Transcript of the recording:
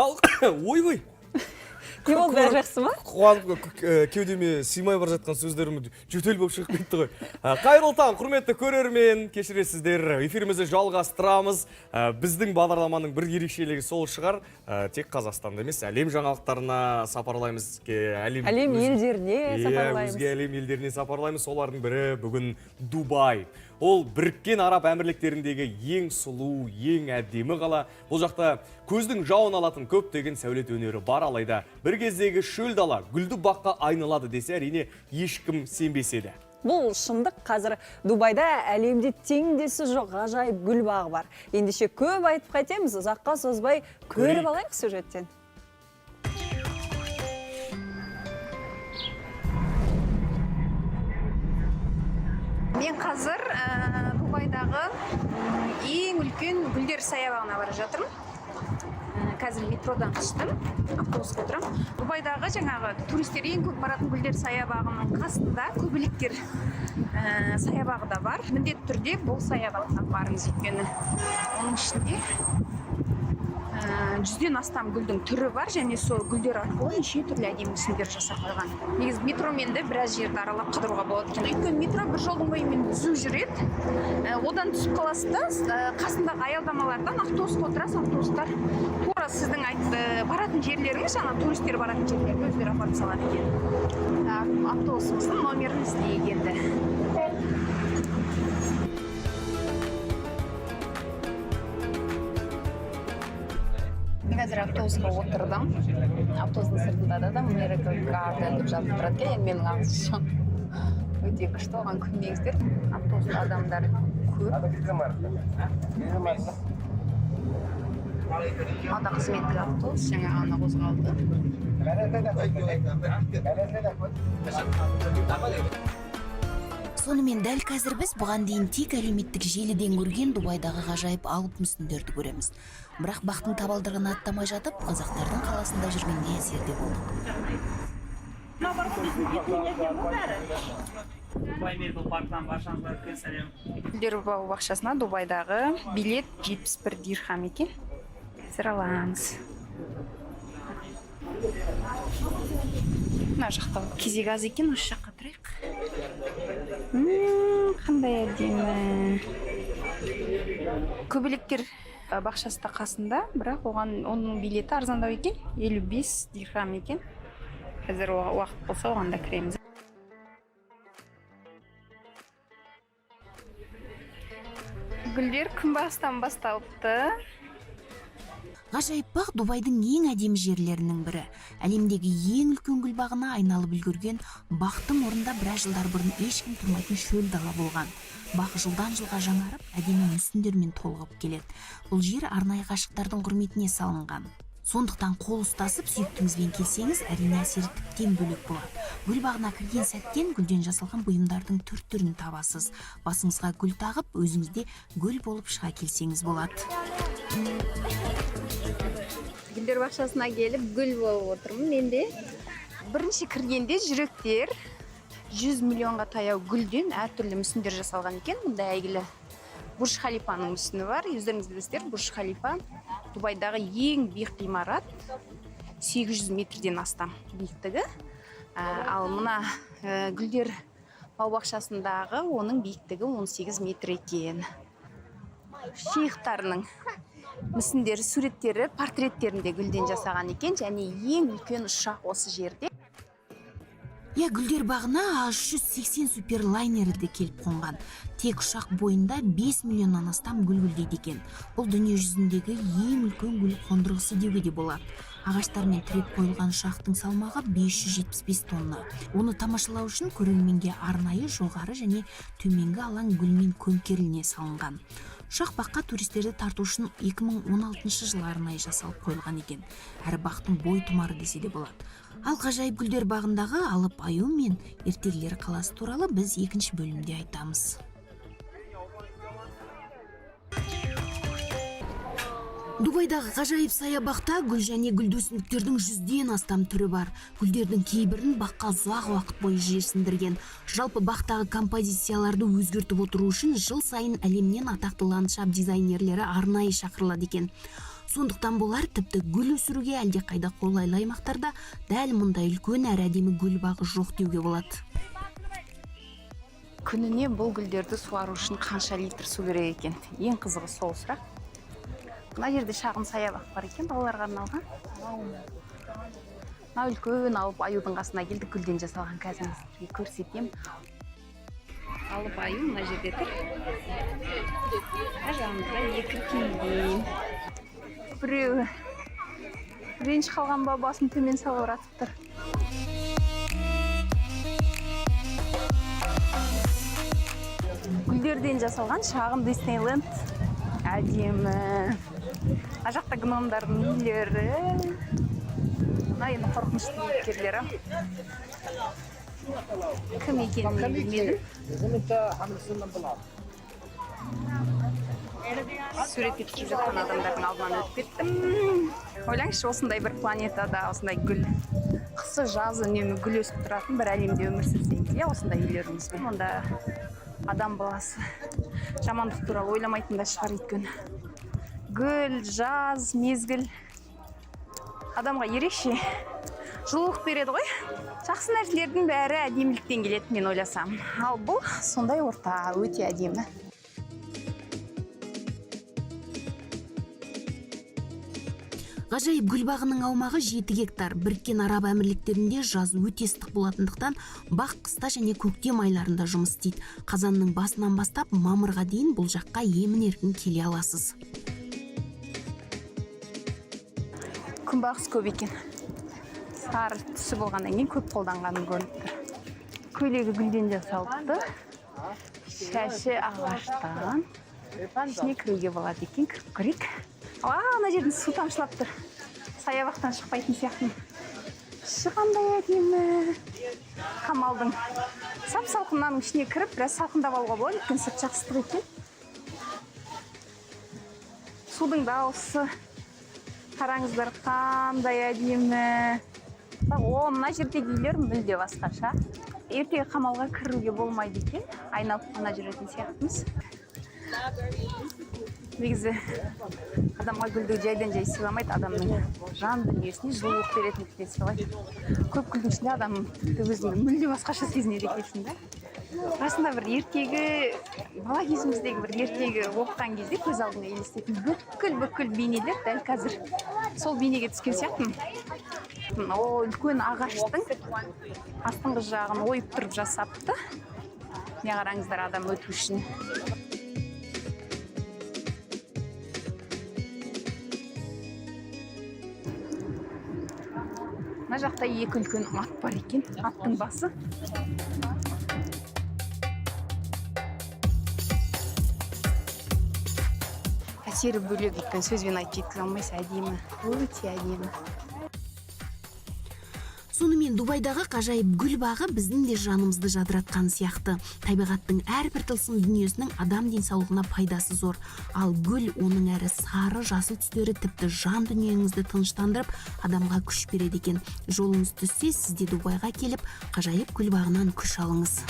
Ал, ойбай. Не болды, бәрі жақсы ма? Қуанып кеудеме сыймай бара жатқан сөздерім жөтел болып шығып кетті ғой. Қайырлы таң, құрметті көрермен, кешіресіздер. Эфирімізді жалғастырамыз. Біздің бағдарламаның бір ерекшелігі сол шығар. Тек Қазақстанда емес, әлем жаңалықтарына сапарлаймыз. Әлем елдеріне сапарлаймыз. Өзге әлем елдеріне сапарлаймыз. Солардың бірі бүгін Дубай. Ол Біріккен Араб Әмірліктеріндегі ең сұлу, ең әдемі қала. Бұл жақта көздің жауын алатын көптеген сәулет өнері бар, алайда бір кездегі шөл дала гүлді баққа айналады десе, әрине ешкім сенбес еді. Бұл шындық. Қазір Дубайда әлемде теңдесі жоқ ғажайып гүл бағы бар. Ендеше көп айтып қайтеміз, ұзаққа созбай көріп алайық сюжеттен. Мен қазір Дубайдағы ең үлкен гүлдер саябағына бара жатырмын. Қазір метродан түстім, автобусқа отырамын. Дубайдағы жаңағы туристер ең көп баратын гүлдер саябағының қасында көбелектер саябағы да бар. Міндетті түрде бұл саябаққа барыңыз, өйткені оның ішінде 100-ден астам гүлдің түрі бар, және сол гүлдер арқылы неше түрлі әдемі мүсіндер жасап қойған. Негізі метромен де біраз жерді аралап қыдыруға болады екен. Өйткені метро бір жолдың бойымен түзу жүреді. Одан түсіп қаласыз да, қасындағы аялдамалардан автобусқа отырасыз, автобустар тура сіздің баратын жерлеріңіз, жаңа туристер баратын жерлерге өздері апарып салады екен. Автобусымыздың номерін іздейік енді. Қазір автобусқа отырдым. Автобустың сыртында да Miracle Garden деп жазып тұрады екен. Менің ағылшыншам өте күшті, оған көнбеңіздер. Автобуста адамдар көп. Ада қызметтік автобус жаңа ғана қозғалды. Сонымен дәл қазір біз бұған дейін тек әлеуметтік желіден көрген Дубайдағы ғажайып алып мүсіндерді көреміз. Бірақ бақтың табалдырығын аттамай жатып, қазақтардың қаласында жүргенде әсерде болдық. Гүлдер бақшасына Дубайдағы билет 71 дирхам екен. Қазір аламыз. Мына жақта кезек аз екен, осы жаққа тұрайық. Қандай әдемі. Көбелектер бақшасы да қасында, бірақ оның билеті арзандау екен, 55 дирхам екен. Қазір уақыт болса оған да кіреміз. Гүлдер күнбағыстан басталыпты. Ғажайып бақ Дубайдың ең әдемі жерлерінің бірі. Әлемдегі ең үлкен гүл бағына айналып үлгерген бақтың орнында біраз жылдар бұрын ешкім тұрмайтын шөл дала болған. Бақ жылдан жылға жаңарып, әдемі мүсіндермен толығып келеді. Бұл жер арнайы ғашықтардың құрметіне салынған. Сондықтан қол ұстасып, сүйіктіңізбен келсеңіз, әрине әсері тіптен бөлек болады. Гүл бағына кірген сәттен гүлден жасалған бұйымдардың түр-түрін табасыз. Басыңызға гүл тағып, өзіңізде гүл болып шыға келсеңіз болады. Гүлдер бақшасына келіп гүл болып отырмын. Менде бірінші кіргенде жүректер 100 миллионға таяу гүлден әртүрлі мүсіндер жасалған екен. Мұнда әйгілі Бурж Халифаның мүсіні бар. Өздеріңіз білесіздер, Бурж Халифа Дубайдағы ең биік ғимарат, 800 метрден астам биіктігі. Ал мына гүлдер бау-бақшасындағы оның биіктігі 18 метр екен. Шейхтарының мүсіндері, суреттері, портреттерінде гүлден жасаған екен, және ең үлкен ұшақ осы жерде. Гүлдер бағына 180 суперлайнері де келіп қонған. Тек ұшақ бойында 5 миллионнан астам гүл гүлдейді екен. Бұл дүние жүзіндегі ең үлкен гүл қондырғысы деуге де болады. Ағаштармен тіреп қойылған ұшақтың салмағы 575 тонна. Оны тамашалау үшін көрерменге арнайы жоғары және төменгі алаң гүлмен көмкеріліне салынған. Ұшақ баққа туристерді тарту үшін 2016 жылы арнайы жасалып қойылған екен. Әрі бақтың бой тұмары десе де болады. Ал ғажайып гүлдер бағындағы алып аю мен ертегілер қаласы туралы біз екінші бөлімде айтамыз. Дубайдағы ғажайып саябақта гүл және гүлдесіндіктердің 100-ден астам түрі бар. Гүлдердің кейбірін баққа ұзақ уақыт бойы жерсіндірген. Жалпы бақтағы композицияларды өзгертіп отыру үшін жыл сайын әлемнен атақты ландшафт дизайнерлері арнайы шақырылады екен. Сондықтан болар тіпті гүл өсіруге әлдеқайда қолайлы аймақтарда дәл мұндай үлкен әрі әдемі гүл бағы жоқ деуге болады. Күніне бұл гүлдерді суару үшін қанша литр су керек екен? Ең қызығы сол сұрақ. Мына жерде шағын саябақ бар екен, балаларға арналған. Мына үлкен алып аюдың қасына келдік, гүлден жасалған қазір сізге көрсетем. Алып аю мына жерде тұр. Жағымызда екі пингвин. Біреуі ренж қалған ба, басын төмен салбыратып тұр. Гүлдерден жасалған шағын Диснейленд әдемі. Ар жақта гномдардың үйлері. Мына енді қорқынышты кейіпкерлері. Кім екенін білмедім. Сурет етіп жатқан адамдардың алдынан өтіп кеттім. Ойлаңызшы, осындай бір планетада осындай гүл, қысы жазы үнемі гүл өсіп тұратын бір әлемде өмір сүрсеңіз, иә, осындай үйлеріңізбен. Онда адам баласы жамандық туралы ойламайтын да шығар екен. Гүл, жаз, мезгіл адамға ерекше жылулық береді ғой. Жақсы нәрселердің бәрі әдеміліктен келеді, мен ойласам. Ал бұл сондай орта өте әдемі. Ғажайып гүл бағының аумағы 7 гектар. Біріккен Араб Әмірліктерінде жаз өте ыстық болатындықтан бақ қыста және көктем айларында жұмыс істейді. Қазанның басынан бастап мамырға дейін бұл жаққа емін-еркін келе аласыз. Күнбағыс көп екен. Сары түсі болғаннан кейін көп қолданғанын көріп тұр. Көйлегі гүлден жасалыпты. Шашы ағаштан. Ішіне кіруге болады екен, кіріп көрейік. Ана жердің су тамшылап тұр. Саябақтан шықпайтын сияқты. Шыққандай әдемі. Қамалдың сап-салқынның ішіне кіріп, біраз салқындап алуға болады, өйткені сырт жақсы ыстық екен. Судың дауысы. Қараңыздар, қандай әдемі. Мына жердегі үйлер мүлде басқаша. Ертеге қамалға кіруге болмайды екен. Айналып қана жүретін сияқтымыз. Негізі адамға гүлді жайдан жай сыйламайды, адамның жан дүниесіне жылулық беретін деп сыйлайды. Көп гүлдің ішінде адам өзін мүлде басқаша сезінеді екенсің да. Расында бір ертегі, бала кезіміздегі бір ертегі оқыған кезде көз алдына елестетін бүкіл бейнелер дәл қазір сол бейнеге түскен сияқтымын. О, үлкен ағаштың астыңғы жағын ойып тұрып жасапты. Не қараңыздар, адам өту үшін. Мына жақта екі үлкен ат бар екен, аттың басы. Әсері бөлек екен, сөзбен айтып жеткізе алмайсыз, әдемі, өте әдемі. Сонымен Дубайдағы ғажайып гүл бағы біздің де жанымызды жадыратқан сияқты. Табиғаттың әрбір тылсым дүниесінің адам денсаулығына пайдасы зор. Ал гүл оның әрі сары, жасыл түстері тіпті жан дүниеңізді тыныштандырып, адамға күш береді екен. Жолыңыз түссе, сізде Дубайға келіп, ғажайып гүл бағынан күш алыңыз.